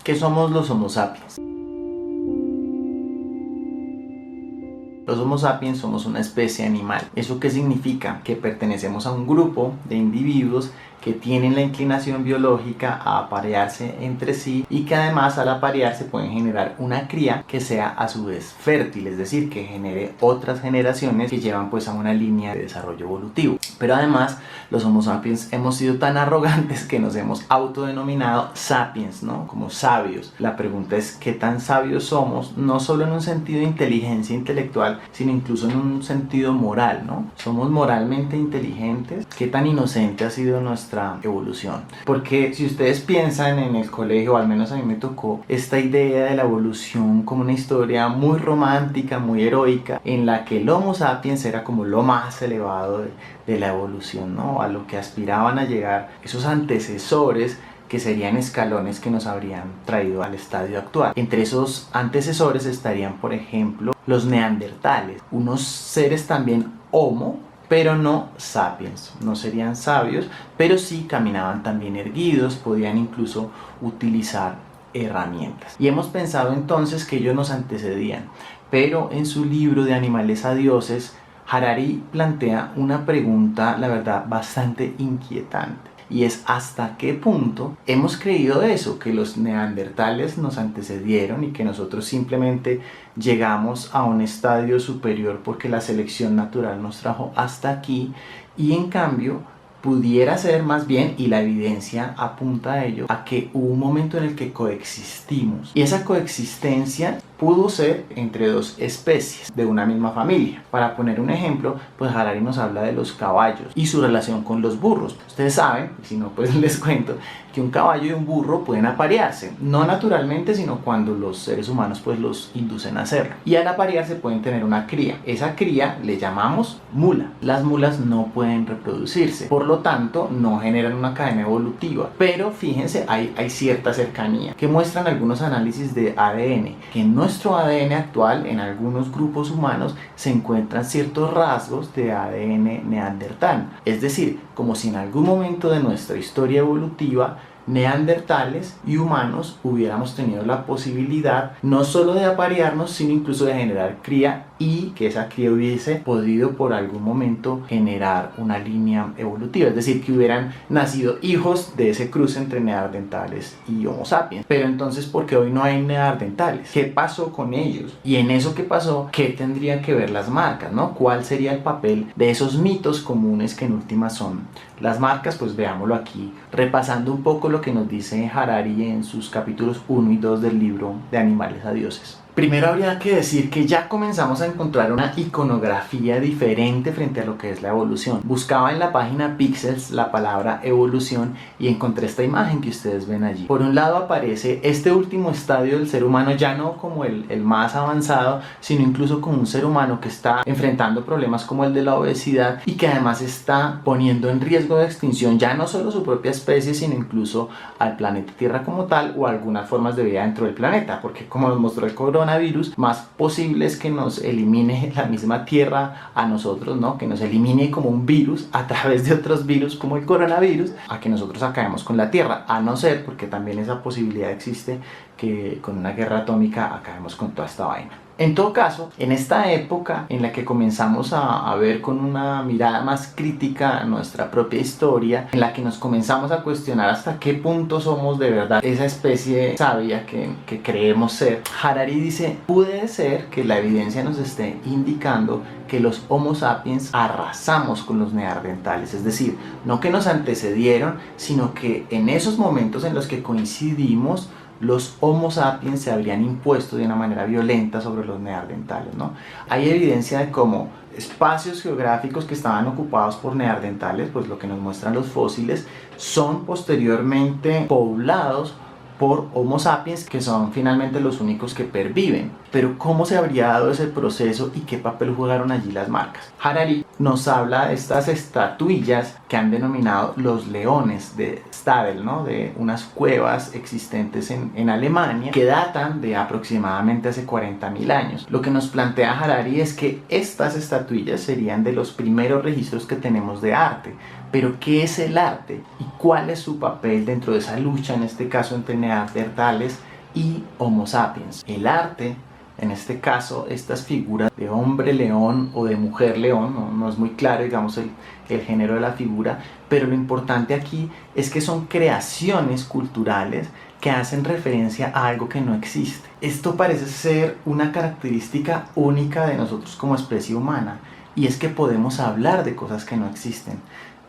¿Qué somos los Homo sapiens? Los Homo sapiens somos una especie animal. ¿Eso qué significa? Que pertenecemos a un grupo de individuos que tienen la inclinación biológica a aparearse entre sí y que además al aparearse pueden generar una cría que sea a su vez fértil, es decir, que genere otras generaciones que llevan pues a una línea de desarrollo evolutivo. Pero además los Homo sapiens hemos sido tan arrogantes que nos hemos autodenominado sapiens, ¿no? Como sabios. La pregunta es ¿qué tan sabios somos? No solo en un sentido de inteligencia intelectual, sino incluso en un sentido moral, ¿no? ¿Somos moralmente inteligentes? ¿Qué tan inocente ha sido nuestra evolución? Porque si ustedes piensan en el colegio, o al menos a mí me tocó esta idea de la evolución como una historia muy romántica, muy heroica, en la que el Homo sapiens era como lo más elevado de la evolución, ¿no? A lo que aspiraban a llegar esos antecesores que serían escalones que nos habrían traído al estadio actual. Entre esos antecesores estarían, por ejemplo, los neandertales, unos seres también homo, pero no sapiens, no serían sabios, pero sí caminaban también erguidos, podían incluso utilizar herramientas. Y hemos pensado entonces que ellos nos antecedían, pero en su libro de Animales a Dioses, Harari plantea una pregunta, la verdad, bastante inquietante. Y es ¿hasta qué punto hemos creído eso? Que los neandertales nos antecedieron y que nosotros simplemente llegamos a un estadio superior porque la selección natural nos trajo hasta aquí, y en cambio pudiera ser más bien, y la evidencia apunta a ello, a que hubo un momento en el que coexistimos, y esa coexistencia pudo ser entre dos especies de una misma familia. Para poner un ejemplo, pues Harari nos habla de los caballos y su relación con los burros. Ustedes saben, y si no pues les cuento, que un caballo y un burro pueden aparearse, no naturalmente, sino cuando los seres humanos pues los inducen a hacerlo. Y al aparearse pueden tener una cría. Esa cría le llamamos mula. Las mulas no pueden reproducirse, por lo tanto no generan una cadena evolutiva. Pero fíjense, hay cierta cercanía que muestran algunos análisis de ADN, que en nuestro ADN actual, en algunos grupos humanos, se encuentran ciertos rasgos de ADN neandertal. Es decir, como si en algún momento de nuestra historia evolutiva neandertales y humanos hubiéramos tenido la posibilidad no solo de aparearnos, sino incluso de generar cría, y que esa cría hubiese podido por algún momento generar una línea evolutiva, es decir, que hubieran nacido hijos de ese cruce entre neandertales y Homo sapiens. Pero entonces, ¿por qué hoy no hay neandertales? ¿Qué pasó con ellos? Y en eso que pasó, ¿qué tendrían que ver las marcas, ¿no? ¿Cuál sería el papel de esos mitos comunes que en última son las marcas? Pues veámoslo aquí, repasando un poco lo que nos dice Harari en sus capítulos 1 y 2 del libro de Animales a Dioses. Primero habría que decir que ya comenzamos a encontrar una iconografía diferente frente a lo que es la evolución. Buscaba en la página Pixels la palabra evolución y encontré esta imagen que ustedes ven allí. Por un lado aparece este último estadio del ser humano, ya no como el más avanzado, sino incluso como un ser humano que está enfrentando problemas como el de la obesidad y que además está poniendo en riesgo de extinción ya no solo su propia especie, sino incluso al planeta Tierra como tal, o algunas formas de vida dentro del planeta, porque como nos mostró el coronavirus, más posible es que nos elimine la misma Tierra a nosotros, ¿no? Que nos elimine como un virus a través de otros virus como el coronavirus, a que nosotros acabemos con la Tierra, a no ser, porque también esa posibilidad existe, que con una guerra atómica acabemos con toda esta vaina. En todo caso, en esta época en la que comenzamos a ver con una mirada más crítica nuestra propia historia, en la que nos comenzamos a cuestionar hasta qué punto somos de verdad esa especie sabia que creemos ser, Harari dice, puede ser que la evidencia nos esté indicando que los Homo sapiens arrasamos con los neandertales, es decir, no que nos antecedieron, sino que en esos momentos en los que coincidimos, los Homo sapiens se habrían impuesto de una manera violenta sobre los neandertales, ¿no? Hay evidencia de cómo espacios geográficos que estaban ocupados por neandertales, pues lo que nos muestran los fósiles, son posteriormente poblados por Homo sapiens, que son finalmente los únicos que perviven. Pero ¿cómo se habría dado ese proceso y qué papel jugaron allí las marcas? Harari nos habla de estas estatuillas que han denominado los leones de Stadel, ¿no? De unas cuevas existentes en Alemania que datan de aproximadamente hace 40.000 años. Lo que nos plantea Harari es que estas estatuillas serían de los primeros registros que tenemos de arte. Pero ¿qué es el arte? ¿Y cuál es su papel dentro de esa lucha, en este caso entre neandertales y Homo sapiens. El arte, en este caso, estas figuras de hombre león o de mujer león, no es muy claro, digamos, el género de la figura, pero lo importante aquí es que son creaciones culturales que hacen referencia a algo que no existe. Esto parece ser una característica única de nosotros como especie humana, y es que podemos hablar de cosas que no existen.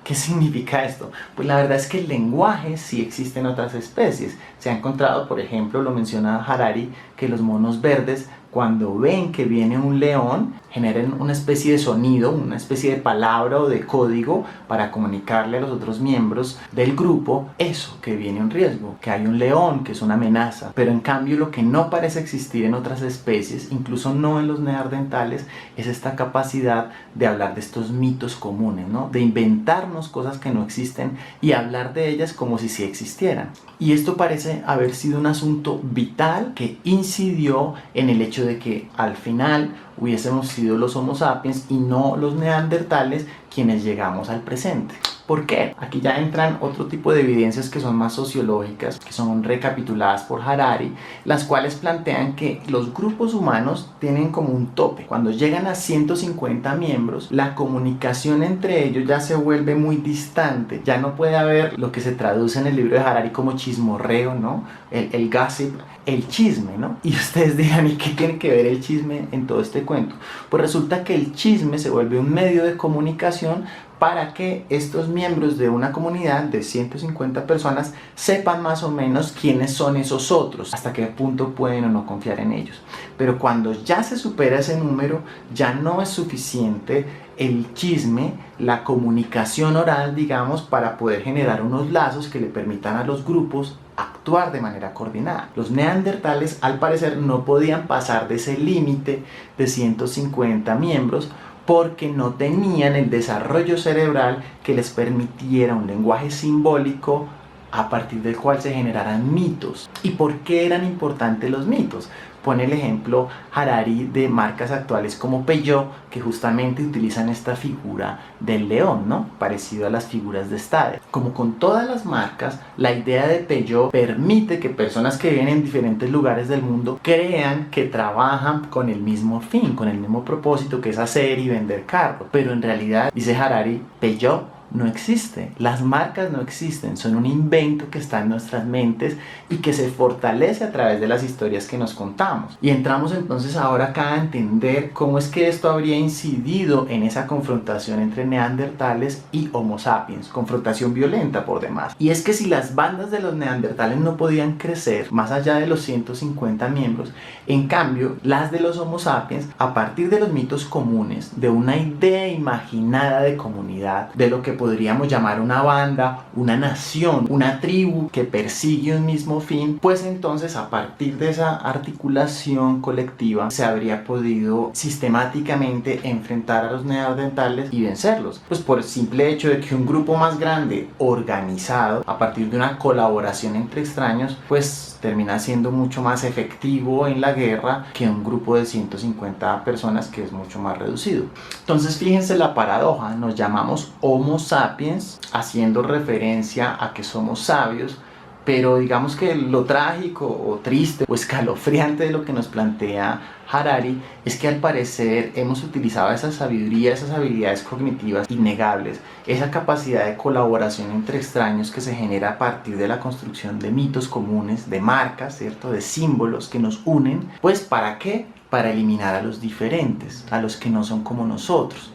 ¿Qué significa esto? Pues la verdad es que el lenguaje sí existe en otras especies. Se ha encontrado, por ejemplo, lo menciona Harari, que los monos verdes, cuando ven que viene un león, generan una especie de sonido, una especie de palabra o de código para comunicarle a los otros miembros del grupo eso, que viene un riesgo, que hay un león, que es una amenaza. Pero en cambio lo que no parece existir en otras especies, incluso no en los neandertales, es esta capacidad de hablar de estos mitos comunes, ¿no? De inventarnos cosas que no existen y hablar de ellas como si sí existieran. Y esto parece haber sido un asunto vital que incidió en el hecho de que al final hubiésemos sido los Homo sapiens y no los neandertales quienes llegamos al presente. ¿Por qué? Aquí ya entran otro tipo de evidencias que son más sociológicas, que son recapituladas por Harari, las cuales plantean que los grupos humanos tienen como un tope. Cuando llegan a 150 miembros, la comunicación entre ellos ya se vuelve muy distante. Ya no puede haber lo que se traduce en el libro de Harari como chismorreo, ¿no? El gossip, el chisme, ¿no? Y ustedes dirán, ¿y qué tiene que ver el chisme en todo este cuento? Pues resulta que el chisme se vuelve un medio de comunicación para que estos miembros de una comunidad de 150 personas sepan más o menos quiénes son esos otros, hasta qué punto pueden o no confiar en ellos. Pero cuando ya se supera ese número, ya no es suficiente el chisme, la comunicación oral, digamos, para poder generar unos lazos que le permitan a los grupos actuar de manera coordinada. Los neandertales, al parecer, no podían pasar de ese límite de 150 miembros, porque no tenían el desarrollo cerebral que les permitiera un lenguaje simbólico a partir del cual se generaran mitos. ¿Y por qué eran importantes los mitos? Pone el ejemplo Harari de marcas actuales como Peugeot, que justamente utilizan esta figura del león, ¿no? Parecido a las figuras de Stade. Como con todas las marcas, la idea de Peugeot permite que personas que viven en diferentes lugares del mundo crean que trabajan con el mismo fin, con el mismo propósito, que es hacer y vender carros. Pero en realidad, dice Harari, Peugeot no existe, las marcas no existen, son un invento que está en nuestras mentes y que se fortalece a través de las historias que nos contamos. Y entramos entonces ahora acá a entender cómo es que esto habría incidido en esa confrontación entre neandertales y Homo sapiens, confrontación violenta por demás. Y es que si las bandas de los neandertales no podían crecer más allá de los 150 miembros, en cambio las de los Homo sapiens, a partir de los mitos comunes, de una idea imaginada de comunidad, de lo que podríamos llamar una banda, una nación, una tribu que persigue un mismo fin, pues entonces a partir de esa articulación colectiva se habría podido sistemáticamente enfrentar a los neandertales y vencerlos, pues por el simple hecho de que un grupo más grande, organizado, a partir de una colaboración entre extraños, pues termina siendo mucho más efectivo en la guerra que un grupo de 150 personas que es mucho más reducido. Entonces fíjense la paradoja, nos llamamos Homo sapiens haciendo referencia a que somos sabios, pero digamos que lo trágico o triste o escalofriante de lo que nos plantea Harari es que al parecer hemos utilizado esa sabiduría, esas habilidades cognitivas innegables, esa capacidad de colaboración entre extraños que se genera a partir de la construcción de mitos comunes, de marcas, ¿cierto? De símbolos que nos unen, pues ¿para qué? Para eliminar a los diferentes, a los que no son como nosotros.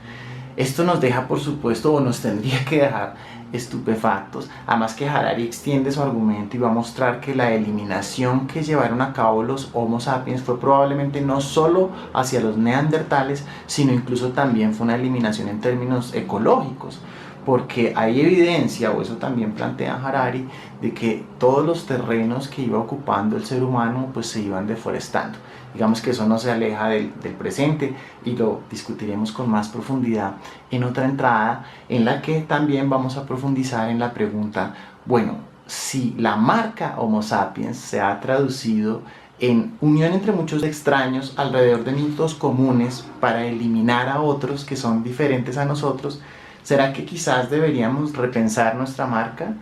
Esto nos deja, por supuesto, o nos tendría que dejar estupefactos, además que Harari extiende su argumento y va a mostrar que la eliminación que llevaron a cabo los Homo sapiens fue probablemente no solo hacia los neandertales, sino incluso también fue una eliminación en términos ecológicos, porque hay evidencia, o eso también plantea Harari, de que todos los terrenos que iba ocupando el ser humano pues se iban deforestando. Digamos que eso no se aleja del presente y lo discutiremos con más profundidad en otra entrada en la que también vamos a profundizar en la pregunta, bueno, si la marca Homo sapiens se ha traducido en unión entre muchos extraños alrededor de mitos comunes para eliminar a otros que son diferentes a nosotros, ¿será que quizás deberíamos repensar nuestra marca?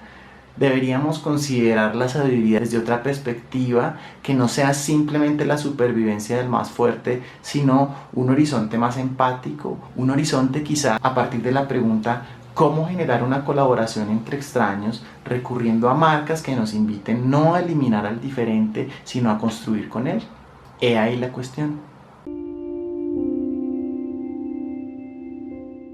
Deberíamos considerar la sabiduría desde otra perspectiva, que no sea simplemente la supervivencia del más fuerte, sino un horizonte más empático, un horizonte quizá a partir de la pregunta cómo generar una colaboración entre extraños, recurriendo a marcas que nos inviten no a eliminar al diferente, sino a construir con él. He ahí la cuestión.